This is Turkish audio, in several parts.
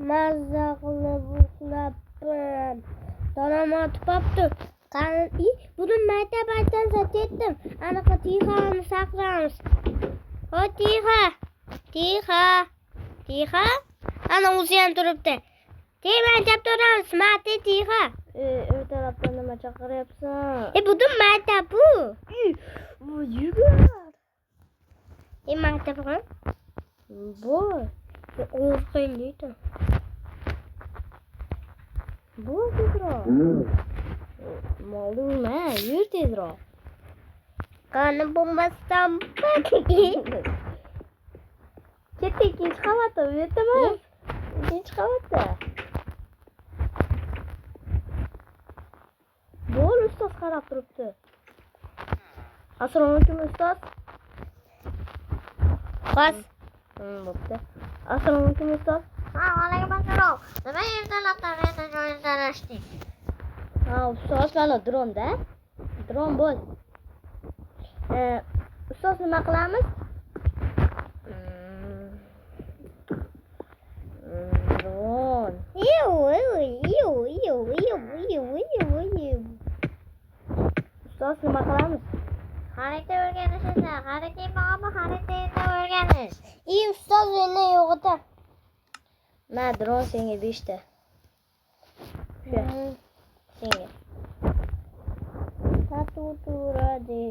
Mazza qilib uxlabman. Donam otibdi. Qani, bugun maktabdan ketdim. Anaqa Tixani saqlamiz. O Tixa. Ana o'zi ham turibdi. Maktabda turamiz, mate Tixa. Ertalabdan nima chaqiryapsan? Bugun maktab bu. Yugur. Maktab ham? Bor. Qo'rqindim. Bu tezroq. Ma'lum, yur tezroq. Qani bo'lmasam. Ketdi ikkinchi qavatda, bu yerdami? Ikkinchi qavatda. Bo'l, ustoz qarab turibdi. Assalomu alaykum ustoz. Qas. Bo'pti. Assalomu alaykum ustoz. Alaykum assalom. Nima ertalabdan joyingizdan ashting? Ustoz mana dronda. Dron bo'l. Ustoz nima qilamiz? Dron. Ustoz nima qilamiz? Xarita o'rganishda, xarita bormi? Xaritani o'rganish. Ustoz endi yo'g'ida. Mana dron senga 5 ta. Senga. Tatuturadi.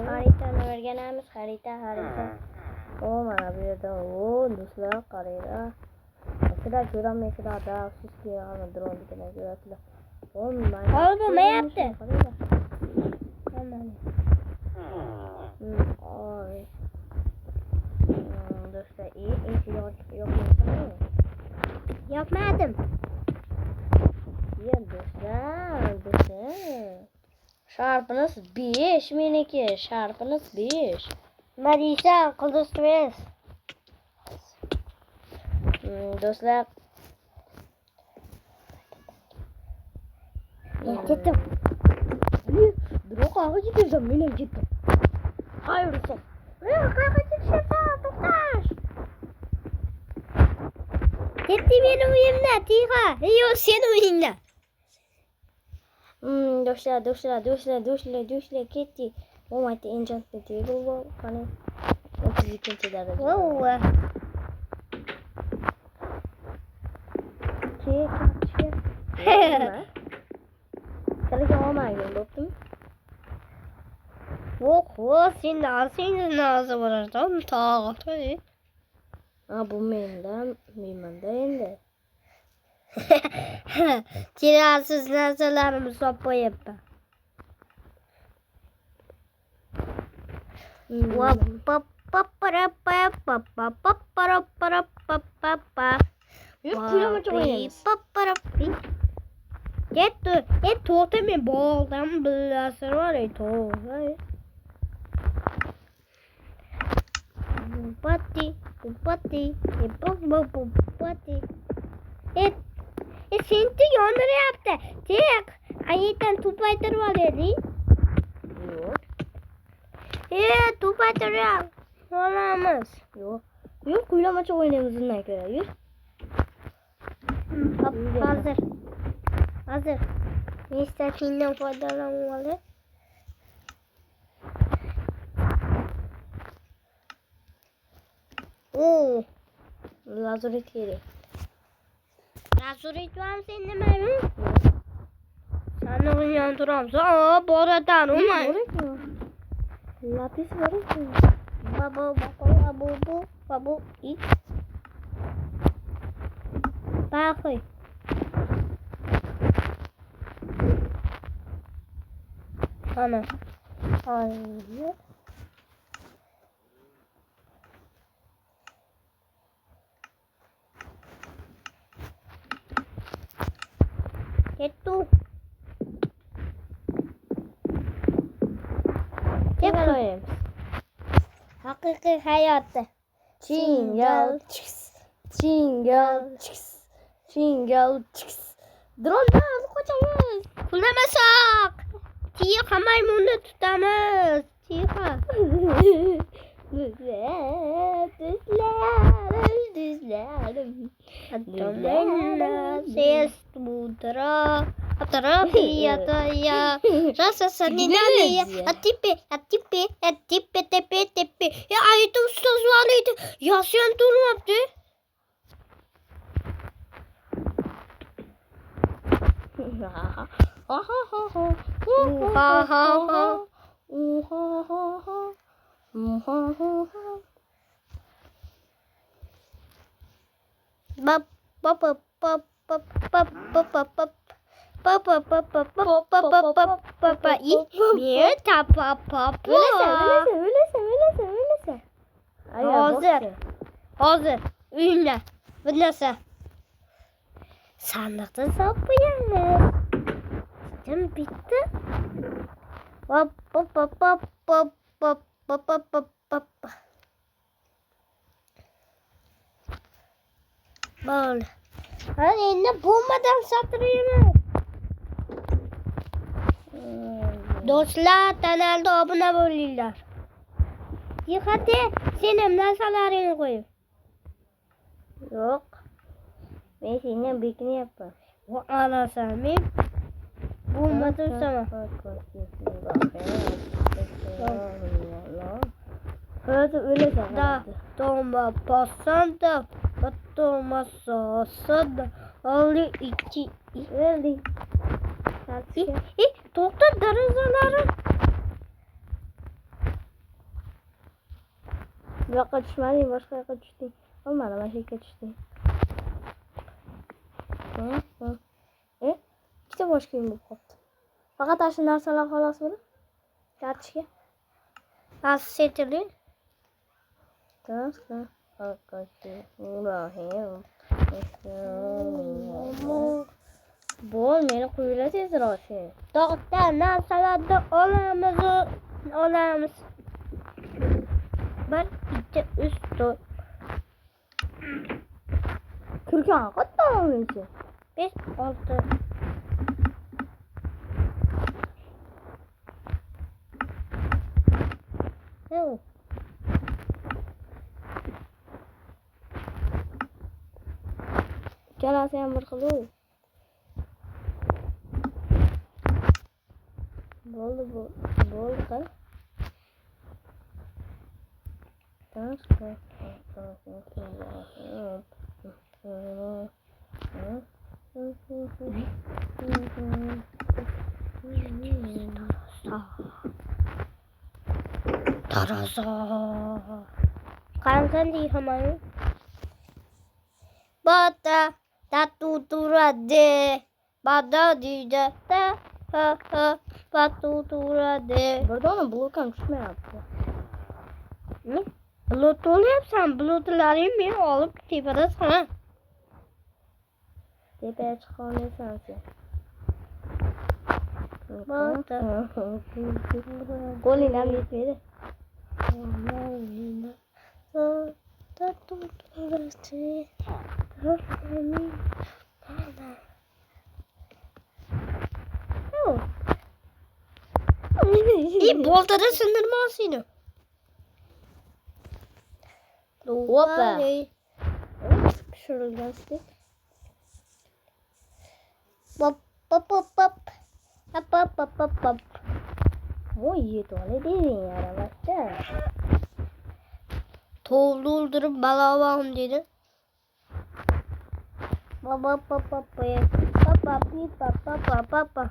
Xaritani o'rganamiz, xarita. Mana bu yerda do'stlar qaranglar. Sizlar ko'rolmaysizlar-da, afsuski, ana dronni ko'rasizlar. Olmayapti. Do'stlar, yo'qmi? Yopmadim. Do'stlar. Sharpiniz 5 meniki, sharpiniz 5. Nima deysan, qildirsiz? Do'stlar. Ketdim. Drone qayerga ketyapsan? Men ham ketdim. Hayır ustoz. Qayerga ketyapsan? To'xtash. Ketdi meni uyimda, Tixa. Yo'q, sen uyingda. Do'stlar ketdi. Mo'mayta enchantni tegul bu qani 32 daraja. Voy. Qilgan olmagin, bo'ptimi? Sen nazi bo'larsan, tog'otdi. Bu menda endi. Keraksiz narsalarimni solib qo'yapman. Ketdi. To'xta, men bog'dan bilasan var, to'g'ri. Pati. Seni yondiryapti. Tek, ayetdan tupaytirib olaylik. Yo'q. Tupaytirib olamiz. Yo'q, kuylamacha o'ynaymiz undan ko'ra. Yur. Hazır. Mistatinden foydalanmalı. Lazurit kerak. Lazurit var mı senin mi? Sen de bundan duramsın. Boradan umay. Lapis var mı? Babu. İç. Bakay. Ana. Hayır. Kettu. Kettu. Haqiqiy hayotda. Jingle chicks. Drondan qochamiz. Pulamasak. Tixa maymunni tutamiz. Tixa. Düzlerim. Atomella se studra atrapiyataya rasa saninaliya atipe tepe ya ayet ustaz varıydı ya sen durmadı bap bap bap bap bap bap bap bap bap Öylese. Hazır. Ünle. Bu nasıl? Sandıkta sapıyalım. Zaten bitti. Bap bap bap bap bap bap bap bap bap bap. Böyle. Hani eline bulmadan satırıyorum. Dostlar kanalda abone olurlar. Hadi seninle salarını koyayım. Yok. Ben seninle birlikte yaparım. Bu anasını bulmadım sana. Hadi öyle sen. Da dolma basan da dolma sosan da alı iki. Öyle. Doktor darızaları. Yok kaçışmalıyım. Başka yaka düştüm. Olmadı başka yaka düştüm. İşte başkayım bu koptu. Fakat taşınlar salak halas bunu. Gerçi. Nasıl setili? Tamam. Bol meni kuyular tezdir aşı. Doktor nasıl olamaz. Ben iki üst dört. Türkan kaç mı olmuyor? 5 6. Yok. Gel sen bakalım. Bol kal. Tamam. Taraza. Kan sen di hamay. Bata tatutura de. Bada di de ta ha patutura de. Burada onu bulurken düşme yaptı. Ne? Bluetooth yapsam Bluetooth'ları mı alıp tepede sana. Tepeye çıkan sensin. Bata. Gol inan bitmedi. İyi boltada sındırmasıydı. Hoppa. Şuradan sık. Bop bop bop bop. Bop bop bop bop. O iyi tuvalet değil ya başta. Doldurdurup balavam dedi. Baba papa papa papa papa papa.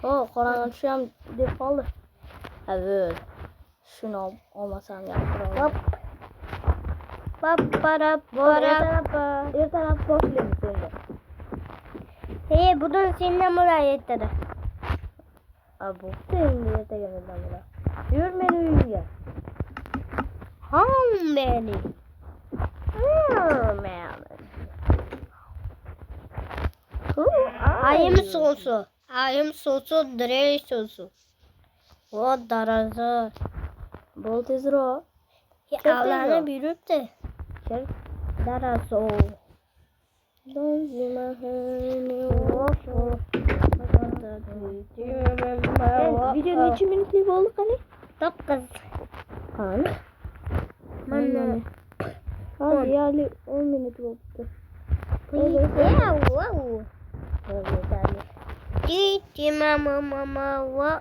O Kur'an şu defalı. Evet. Şunu olmasam yaptıralım. Hop. Para para. Bir taraf boşluğum sende. Hey bunun seninle mulayetleri. Abi bu senin diye de gelmeden buna. Yürümen uyuyor. Ham beni. Ayım sosu. Ayım sosu, direy sosu. O darazı. Bol tezir o. Avlanı büyüp de. Çek. Darazı o. Don't you my honey. Video necha minutlik bo'ldi qani? 9. Qani? Mana. Hozir deyarli 10 minut bo'libdi. Wow. Cici mama wa.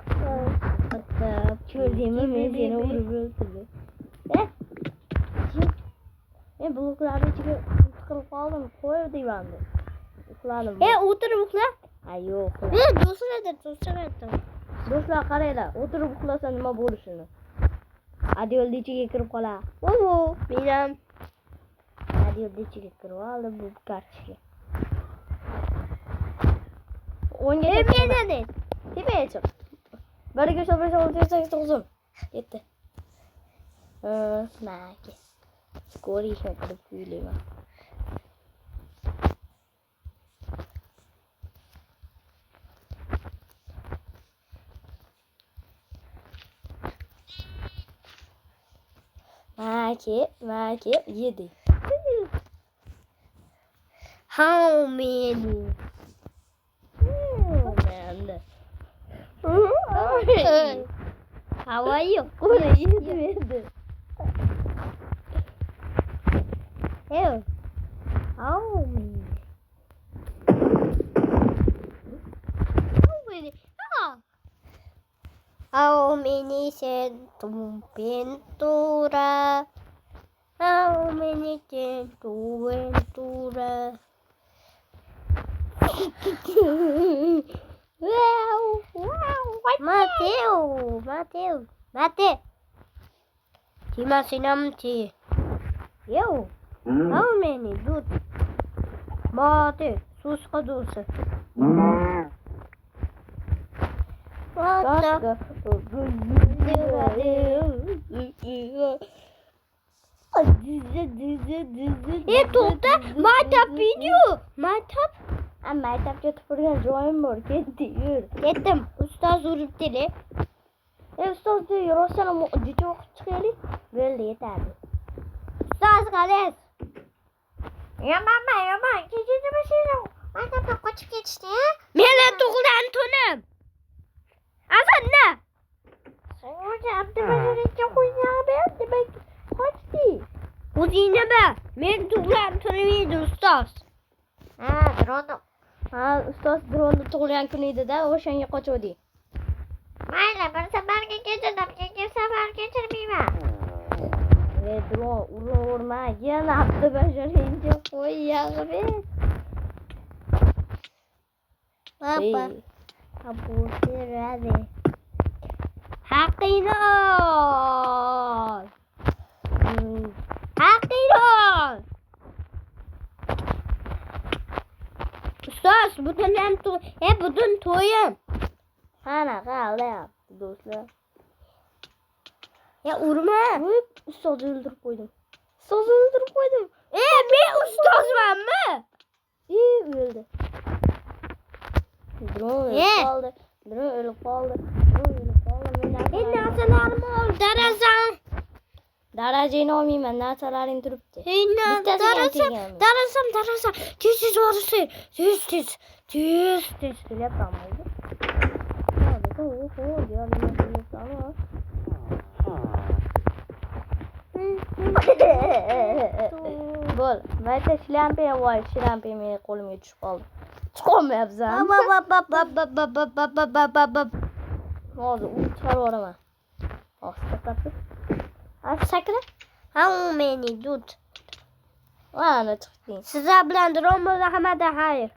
Ko'rdingmi, men seni urib o'ldirdim. Men bloklarni ichiga tiqilib qoldim. Qo'y deyapman. Uxladim. O'tirib uxla. Ha, yo'q. Do'stlar qaranglar, o'tirib uxlasa nima bo'lishini. Adiyolni ichiga kirib qolar. Menam. Adiyolni ichiga kirib oldi bu kartochka. O'nga Menani. tepaga chiq. 1 2 3 4 5 6 7 8 9 yetti. Maki. Ko'rishim qilib kuylayman. Maki, yedi. How many? How are you? Yedi. How many? How many centum pintura? How many centum ventura? Mateo. Tima sinamti. Eu. How many do? Mateo. Suska doce. Başka. To'xta, maytap video. Maytap. Maytapga tupurgan joyim bor. Ketdim. Ustoz uribdi. Ustoz rostdan juda o'qib chiqaylik. Bo'ldi, yetadi. Ustoz qalas. Yomon. Kechida mashina. Maytapga qochib ketishdi, ha? Meni tug'ilgan tunim. Asanna. O'zi Abdumajidga qo'ygan demak qochdi. O'zingni bil. Men tug'ilgan tunim edi ustoz. Ustoz dronni tug'ilgan kun edi-da, o'shanga qochuvdi. Mayli, bir safarga kechirdim, keyin safar kechirmayman. Dron urma, yana Abdumajidga qo'ygan. Papa. Abutirade. Haqqini ol. Ustoz, butun to'yim. Qanaqa qilyapti do'stlar? Urma. Ustozni o'ldirib qo'ydim. Men ustozmanmi? O'ldi. Dron o'lib qoldi. Narsalarimni ol, Darajani olmayman, narsalaring turibdi. Darasam. Tez borsin. Tez. Kelyapman bo'ldi. Bo'l, mayta shlyampa voy, shlyampa meni qo'limga tushib qoldi. Chiqolmayapsan. Hozir u chiqarib yuboraman. Sakra. How many dud? Mana chiqding. Sizlar bilan dron bo'ldi, hammadan xayr.